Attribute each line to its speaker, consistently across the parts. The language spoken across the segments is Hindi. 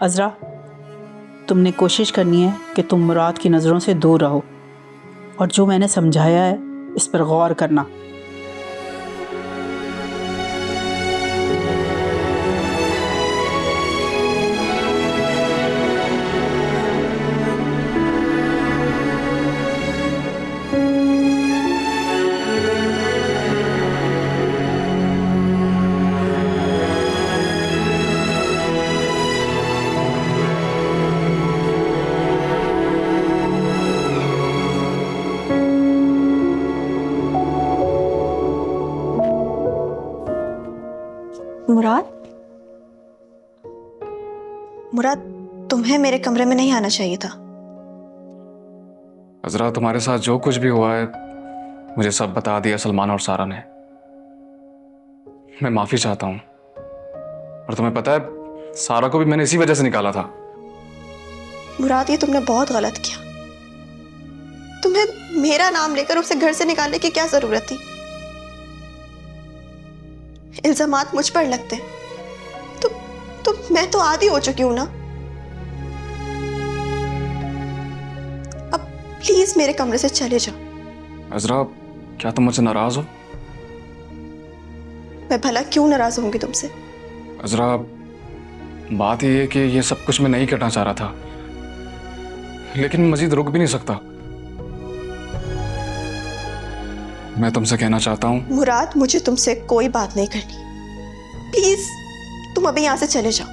Speaker 1: अज़रा, तुमने कोशिश करनी है कि तुम मुराद की नज़रों से दूर रहो और जो मैंने समझाया है इस पर गौर करना।
Speaker 2: मुराद, मुराद, तुम्हें मेरे कमरे में नहीं आना चाहिए था।
Speaker 3: अज़रा, तुम्हारे साथ जो कुछ भी हुआ है मुझे सब बता दिया सलमान और सारा ने। मैं माफी चाहता हूँ। और तुम्हें पता है, सारा को भी मैंने इसी वजह से निकाला था।
Speaker 2: मुराद, ये तुमने बहुत गलत किया। तुम्हें मेरा नाम लेकर उसे घर से निकालने की क्या जरूरत थी? इल्जामात मुझ पर लगते तो मैं तो आदी हो चुकी हूं ना। अब प्लीज मेरे कमरे से चले जाओ।
Speaker 3: अज़रा, क्या तुम मुझसे नाराज हो?
Speaker 2: मैं भला क्यों नाराज होंगी तुमसे?
Speaker 3: अज़रा, बात यह है कि ये सब कुछ मैं नहीं करना चाह रहा था, लेकिन मजीद रुक भी नहीं सकता। मैं तुमसे कहना चाहता हूँ।
Speaker 2: मुराद, मुझे तुमसे कोई बात नहीं करनी। प्लीज तुम अभी यहां से चले जाओ।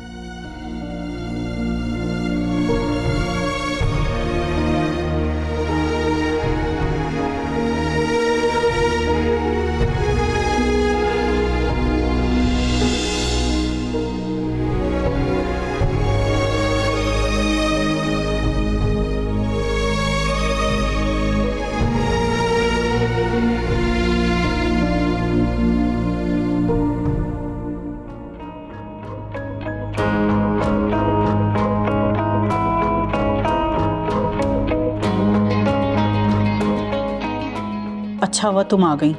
Speaker 1: अच्छा हुआ तुम आ गई।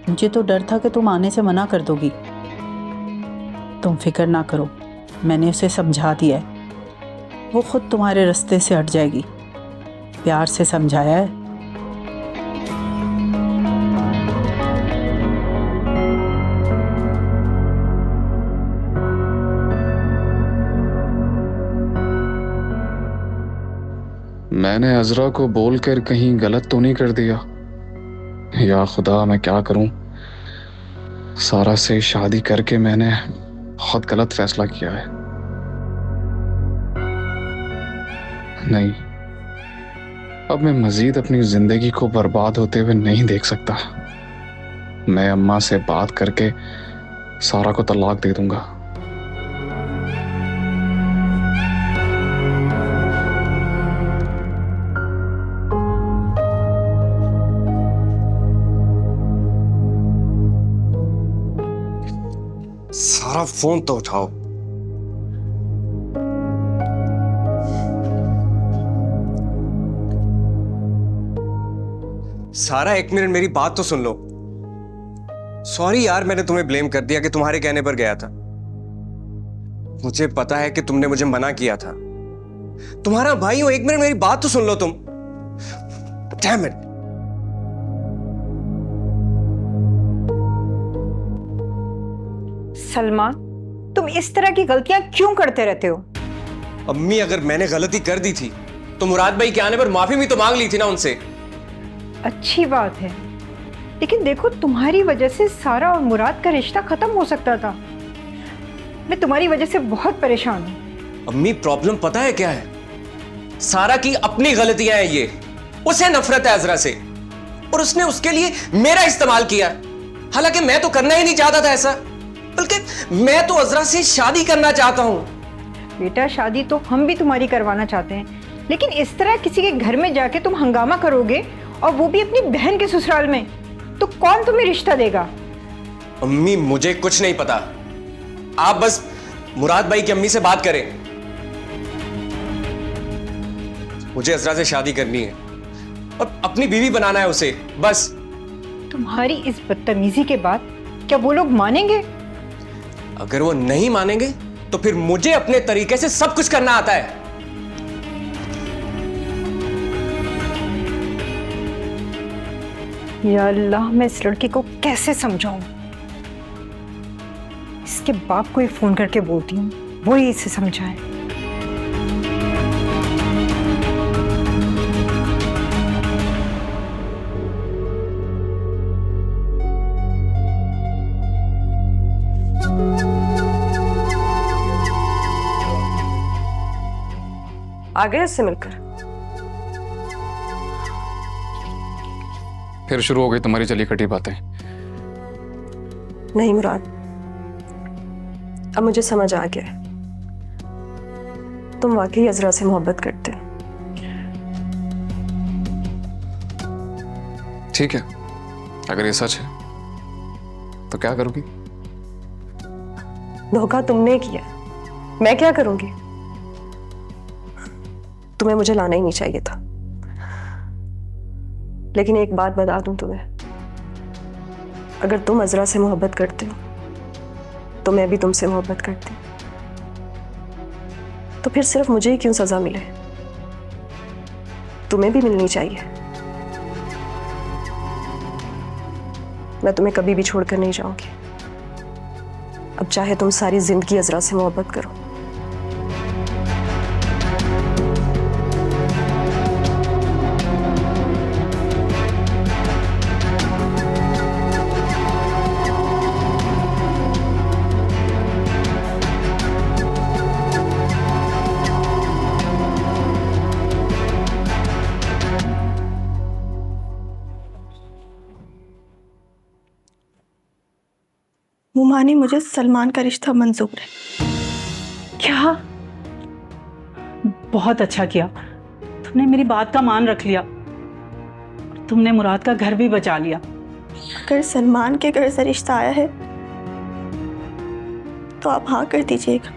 Speaker 1: मुझे तो डर था कि तुम आने से मना कर दोगी। तुम फिक्र ना करो, मैंने उसे समझा दिया है। वो खुद तुम्हारे रास्ते से हट जाएगी। प्यार से समझाया है।
Speaker 3: मैंने अज़रा को बोलकर कहीं गलत तो नहीं कर दिया? या खुदा, मैं क्या करूं? सारा से शादी करके मैंने बहुत गलत फैसला किया है। नहीं, अब मैं मजीद अपनी जिंदगी को बर्बाद होते हुए नहीं देख सकता। मैं अम्मा से बात करके सारा को तलाक दे दूंगा।
Speaker 4: सारा, फोन तो उठाओ। सारा, एक मिनट मेरी बात तो सुन लो। सॉरी यार, मैंने तुम्हें ब्लेम कर दिया कि तुम्हारे कहने पर गया था। मुझे पता है कि तुमने मुझे मना किया था। तुम्हारा भाई हूं, एक मिनट मेरी बात तो सुन लो तुम। Damn it.
Speaker 5: सलमा, तुम इस तरह की गलतियां क्यों करते रहते हो?
Speaker 4: अम्मी, अगर मैंने गलती कर दी थी तो मुराद भाई के आने पर माफी भी तो मांग ली थी ना उनसे।
Speaker 5: अच्छी बात है, लेकिन देखो, तुम्हारी वजह से सारा और मुराद का रिश्ता खत्म हो सकता था। मैं तुम्हारी वजह से बहुत परेशान हूं।
Speaker 4: अम्मी, प्रॉब्लम पता है क्या है? सारा की अपनी गलतियां हैं ये। उसे नफरत है अज़रा से और उसने उसके लिए मेरा इस्तेमाल किया। हालांकि मैं तो करना ही नहीं चाहता था ऐसा, बल्कि मैं तो अज़रा से शादी करना चाहता हूं।
Speaker 5: बेटा, शादी तो हम भी तुम्हारी करवाना चाहते हैं, लेकिन इस तरह किसी के घर में जाके तुम हंगामा करोगे, और वो भी अपनी बहन के ससुराल में, तो कौन तुम्हें रिश्ता देगा?
Speaker 4: अम्मी, मुझे कुछ नहीं पता। आप बस मुराद भाई की अम्मी से बात करें। मुझे अज़रा से शादी करनी है और अपनी बीवी बनाना है उसे, बस।
Speaker 5: तुम्हारी इस बदतमीजी के बाद क्या वो लोग मानेंगे?
Speaker 4: अगर वो नहीं मानेंगे तो फिर मुझे अपने तरीके से सब कुछ करना आता है।
Speaker 5: या अल्लाह, मैं इस लड़की को कैसे समझाऊं? इसके बाप को ही फोन करके बोलती हूँ, वो ही इसे समझाए।
Speaker 6: आ गए इससे मिलकर?
Speaker 3: फिर शुरू हो गई तुम्हारी चली कटी बातें।
Speaker 6: नहीं मुराद, अब मुझे समझ आ गया है, तुम वाकई अजरा से मोहब्बत करते हो।
Speaker 3: ठीक है, अगर ये सच है तो क्या करोगी?
Speaker 6: धोखा तुमने किया, मैं क्या करूंगी? तुम्हें मुझे लाना ही नहीं चाहिए था। लेकिन एक बात बता दूं तुम्हें, अगर तुम अजरा से मोहब्बत करते हो तो मैं भी तुमसे मोहब्बत करती हूँ। तो फिर सिर्फ मुझे ही क्यों सजा मिले? तुम्हें भी मिलनी चाहिए। मैं तुम्हें कभी भी छोड़कर नहीं जाऊंगी। अब चाहे तुम सारी जिंदगी अजरा से मोहब्बत करो।
Speaker 2: मुमानी, मुझे सलमान का रिश्ता मंजूर है।
Speaker 1: क्या? बहुत अच्छा किया, तुमने मेरी बात का मान रख लिया। तुमने मुराद का घर भी बचा लिया।
Speaker 2: अगर सलमान के घर से रिश्ता आया है तो आप हाँ कर दीजिएगा।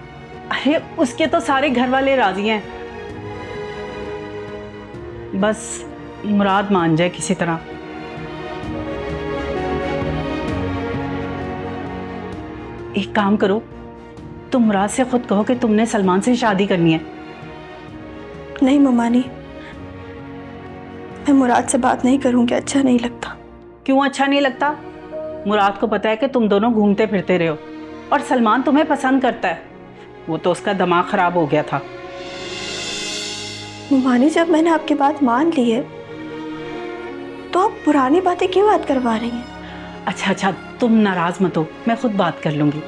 Speaker 1: अरे उसके तो सारे घर वाले राजी हैं, बस मुराद मान जाए किसी तरह। एक काम करो, तुम मुराद से खुद कहो कि तुमने सलमान से शादी करनी है।
Speaker 2: नहीं मुमानी, मैं मुराद से बात नहीं करूंगी, अच्छा नहीं लगता।
Speaker 1: क्यों अच्छा नहीं लगता? मुराद को पता है कि तुम दोनों घूमते फिरते रहे हो और सलमान तुम्हें पसंद करता है। वो तो उसका दिमाग खराब हो गया था।
Speaker 2: मुमानी, जब मैंने आपकी बात मान ली है तो आप पुरानी बातें क्यों याद करवा रही हैं?
Speaker 1: अच्छा, तुम नाराज मत हो, मैं खुद बात कर लूंगी।